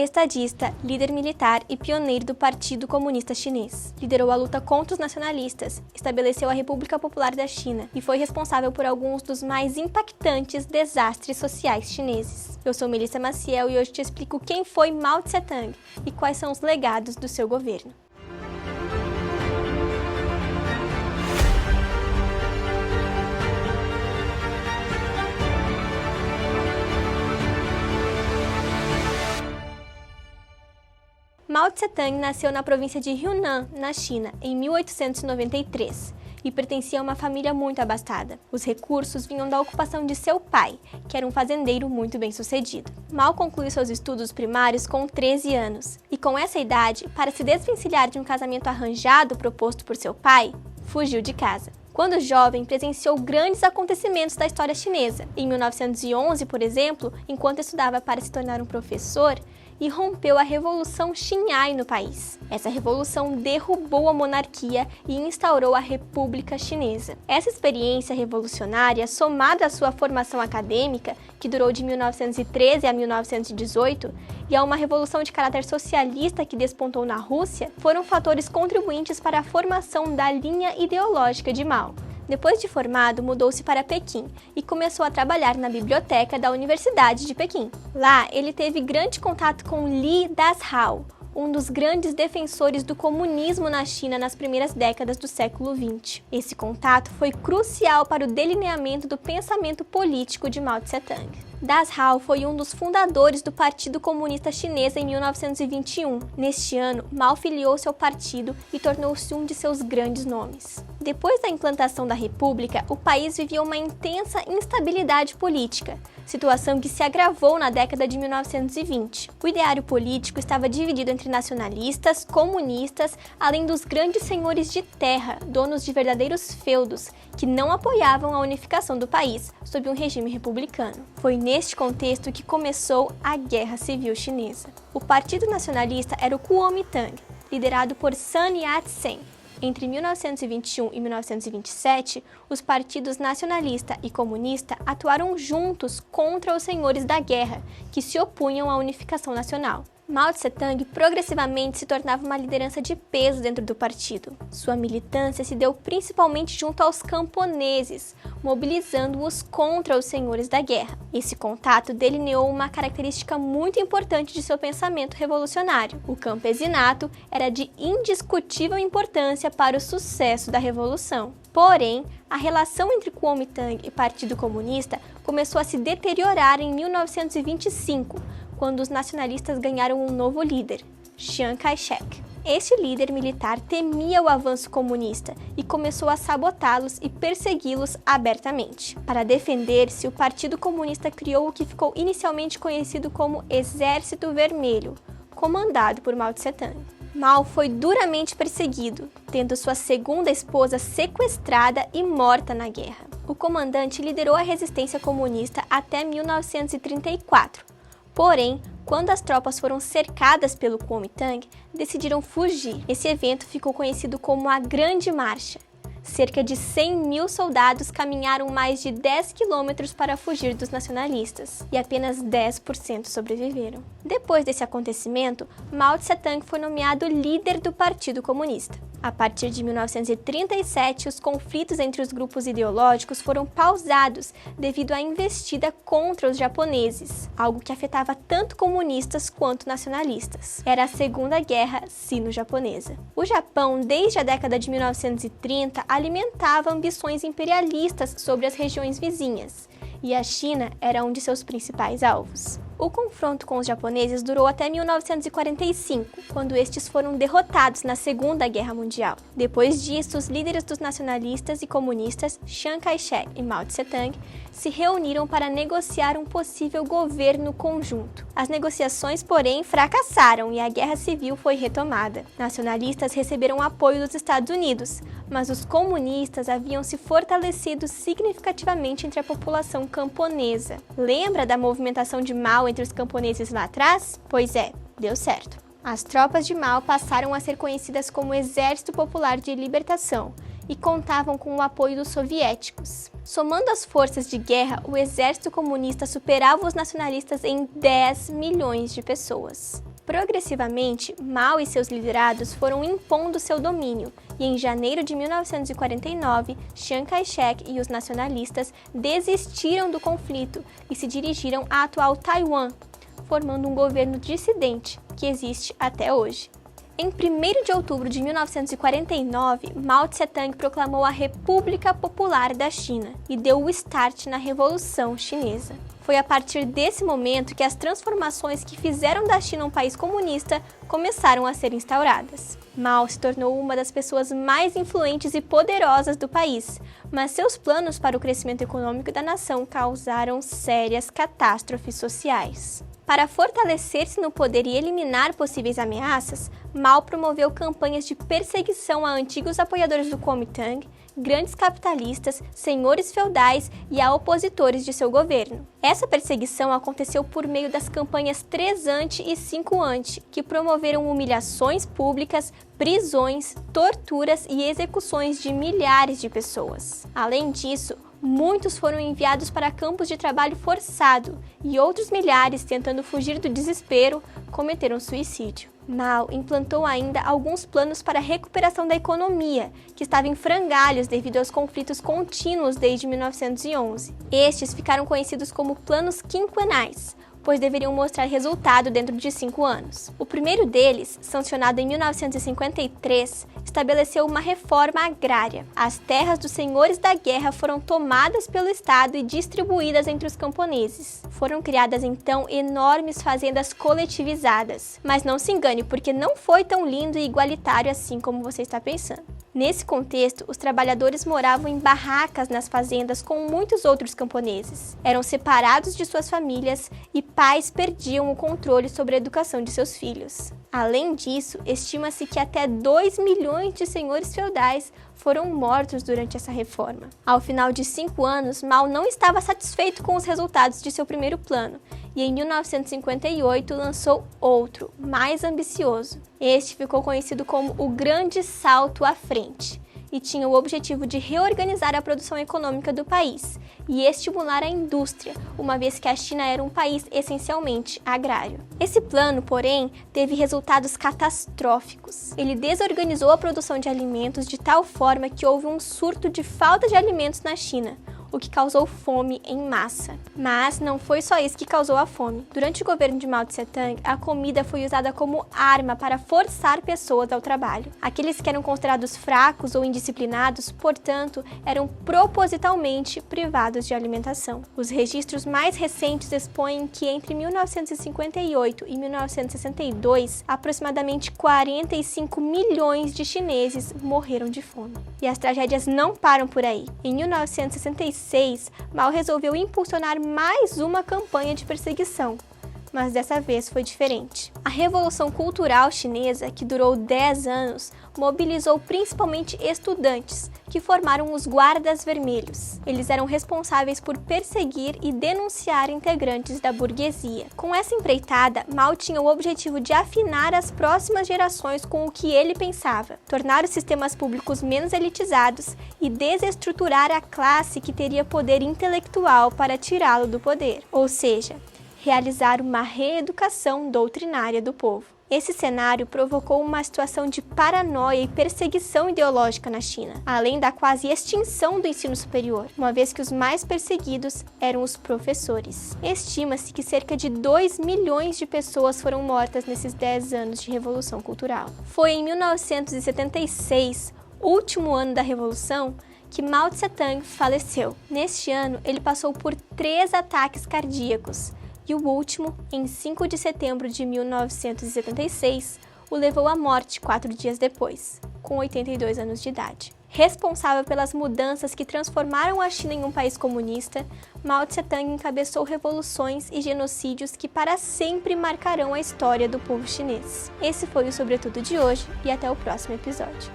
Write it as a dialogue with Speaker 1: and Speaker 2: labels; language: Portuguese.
Speaker 1: Estadista, líder militar e pioneiro do Partido Comunista Chinês. Liderou a luta contra os nacionalistas, estabeleceu a República Popular da China e foi responsável por alguns dos mais impactantes desastres sociais chineses. Eu sou Melissa Maciel e hoje te explico quem foi Mao Tse-tung e quais são os legados do seu governo. Mao Tse-tung nasceu na província de Yunnan, na China, em 1893, e pertencia a uma família muito abastada. Os recursos vinham da ocupação de seu pai, que era um fazendeiro muito bem-sucedido. Mao concluiu seus estudos primários com 13 anos, e com essa idade, para se desvencilhar de um casamento arranjado proposto por seu pai, fugiu de casa. Quando jovem, presenciou grandes acontecimentos da história chinesa. Em 1911, por exemplo, enquanto estudava para se tornar um professor, irrompeu a Revolução Xinhai no país. Essa revolução derrubou a monarquia e instaurou a República Chinesa. Essa experiência revolucionária, somada à sua formação acadêmica, que durou de 1913 a 1918, e a uma revolução de caráter socialista que despontou na Rússia, foram fatores contribuintes para a formação da linha ideológica de Mao. Depois de formado, mudou-se para Pequim e começou a trabalhar na biblioteca da Universidade de Pequim. Lá, ele teve grande contato com Li Dazhao, um dos grandes defensores do comunismo na China nas primeiras décadas do século XX. Esse contato foi crucial para o delineamento do pensamento político de Mao Tse-tung. Dazhao foi um dos fundadores do Partido Comunista Chinês em 1921. Neste ano, Mao filiou-se ao partido e tornou-se um de seus grandes nomes. Depois da implantação da República, o país vivia uma intensa instabilidade política, situação que se agravou na década de 1920. O ideário político estava dividido entre nacionalistas, comunistas, além dos grandes senhores de terra, donos de verdadeiros feudos, que não apoiavam a unificação do país sob um regime republicano. Foi neste contexto que começou a Guerra Civil Chinesa. O Partido Nacionalista era o Kuomintang, liderado por Sun Yat-sen. Entre 1921 e 1927, os partidos nacionalista e comunista atuaram juntos contra os senhores da guerra, que se opunham à unificação nacional. Mao Tse-tung progressivamente se tornava uma liderança de peso dentro do partido. Sua militância se deu principalmente junto aos camponeses, mobilizando-os contra os senhores da guerra. Esse contato delineou uma característica muito importante de seu pensamento revolucionário. O campesinato era de indiscutível importância para o sucesso da revolução. Porém, a relação entre Kuomintang e Partido Comunista começou a se deteriorar em 1925, quando os nacionalistas ganharam um novo líder, Chiang Kai-shek. Este líder militar temia o avanço comunista e começou a sabotá-los e persegui-los abertamente. Para defender-se, o Partido Comunista criou o que ficou inicialmente conhecido como Exército Vermelho, comandado por Mao Tse-tung. Mao foi duramente perseguido, tendo sua segunda esposa sequestrada e morta na guerra. O comandante liderou a resistência comunista até 1934. Porém, quando as tropas foram cercadas pelo Kuomintang, decidiram fugir. Esse evento ficou conhecido como a Grande Marcha. Cerca de 100 mil soldados caminharam mais de 10 quilômetros para fugir dos nacionalistas, e apenas 10% sobreviveram. Depois desse acontecimento, Mao Tse-tung foi nomeado líder do Partido Comunista. A partir de 1937, os conflitos entre os grupos ideológicos foram pausados devido à investida contra os japoneses, algo que afetava tanto comunistas quanto nacionalistas. Era a Segunda Guerra Sino-Japonesa. O Japão, desde a década de 1930, alimentava ambições imperialistas sobre as regiões vizinhas, e a China era um de seus principais alvos. O confronto com os japoneses durou até 1945, quando estes foram derrotados na Segunda Guerra Mundial. Depois disso, os líderes dos nacionalistas e comunistas, Chiang Kai-shek e Mao Tse-tung, se reuniram para negociar um possível governo conjunto. As negociações, porém, fracassaram e a Guerra Civil foi retomada. Nacionalistas receberam apoio dos Estados Unidos, mas os comunistas haviam se fortalecido significativamente entre a população camponesa. Lembra da movimentação de Mao entre os camponeses lá atrás? Pois é, deu certo. As tropas de Mao passaram a ser conhecidas como Exército Popular de Libertação e contavam com o apoio dos soviéticos. Somando as forças de guerra, o exército comunista superava os nacionalistas em 10 milhões de pessoas. Progressivamente, Mao e seus liderados foram impondo seu domínio, e em janeiro de 1949, Chiang Kai-shek e os nacionalistas desistiram do conflito e se dirigiram à atual Taiwan, formando um governo dissidente que existe até hoje. Em 1º de outubro de 1949, Mao Tse-tung proclamou a República Popular da China e deu o start na Revolução Chinesa. Foi a partir desse momento que as transformações que fizeram da China um país comunista começaram a ser instauradas. Mao se tornou uma das pessoas mais influentes e poderosas do país, mas seus planos para o crescimento econômico da nação causaram sérias catástrofes sociais. Para fortalecer-se no poder e eliminar possíveis ameaças, Mao promoveu campanhas de perseguição a antigos apoiadores do Kuomintang, grandes capitalistas, senhores feudais e a opositores de seu governo. Essa perseguição aconteceu por meio das campanhas 3 ante e 5 ante, que promoveram humilhações públicas, prisões, torturas e execuções de milhares de pessoas. Além disso, muitos foram enviados para campos de trabalho forçado e outros milhares, tentando fugir do desespero, cometeram suicídio. Mao implantou ainda alguns planos para a recuperação da economia, que estava em frangalhos devido aos conflitos contínuos desde 1911. Estes ficaram conhecidos como planos quinquenais, pois deveriam mostrar resultado dentro de 5 anos. O primeiro deles, sancionado em 1953, estabeleceu uma reforma agrária. As terras dos senhores da guerra foram tomadas pelo Estado e distribuídas entre os camponeses. Foram criadas então enormes fazendas coletivizadas. Mas não se engane, porque não foi tão lindo e igualitário assim como você está pensando. Nesse contexto, os trabalhadores moravam em barracas nas fazendas com muitos outros camponeses. Eram separados de suas famílias e pais perdiam o controle sobre a educação de seus filhos. Além disso, estima-se que até 2 milhões de senhores feudais foram mortos durante essa reforma. Ao final de 5 anos, Mao não estava satisfeito com os resultados de seu primeiro plano e em 1958 lançou outro, mais ambicioso. Este ficou conhecido como o Grande Salto à Frente e tinha o objetivo de reorganizar a produção econômica do país e estimular a indústria, uma vez que a China era um país essencialmente agrário. Esse plano, porém, teve resultados catastróficos. Ele desorganizou a produção de alimentos de tal forma que houve um surto de falta de alimentos na China, o que causou fome em massa. Mas não foi só isso que causou a fome. Durante o governo de Mao Tse-tung, a comida foi usada como arma para forçar pessoas ao trabalho. Aqueles que eram considerados fracos ou indisciplinados, portanto, eram propositalmente privados de alimentação. Os registros mais recentes expõem que entre 1958 e 1962, aproximadamente 45 milhões de chineses morreram de fome. E as tragédias não param por aí. Em 1966, Mao resolveu impulsionar mais uma campanha de perseguição, mas dessa vez foi diferente. A Revolução Cultural Chinesa, que durou 10 anos, mobilizou principalmente estudantes, que formaram os Guardas Vermelhos. Eles eram responsáveis por perseguir e denunciar integrantes da burguesia. Com essa empreitada, Mao tinha o objetivo de afinar as próximas gerações com o que ele pensava, tornar os sistemas públicos menos elitizados e desestruturar a classe que teria poder intelectual para tirá-lo do poder, ou seja, realizar uma reeducação doutrinária do povo. Esse cenário provocou uma situação de paranoia e perseguição ideológica na China, além da quase extinção do ensino superior, uma vez que os mais perseguidos eram os professores. Estima-se que cerca de 2 milhões de pessoas foram mortas nesses 10 anos de Revolução Cultural. Foi em 1976, último ano da Revolução, que Mao Tse-tung faleceu. Neste ano, ele passou por 3 ataques cardíacos, e o último, em 5 de setembro de 1976, o levou à morte 4 dias depois, com 82 anos de idade. Responsável pelas mudanças que transformaram a China em um país comunista, Mao Tse-tung encabeçou revoluções e genocídios que para sempre marcarão a história do povo chinês. Esse foi o Sobretudo de hoje e até o próximo episódio.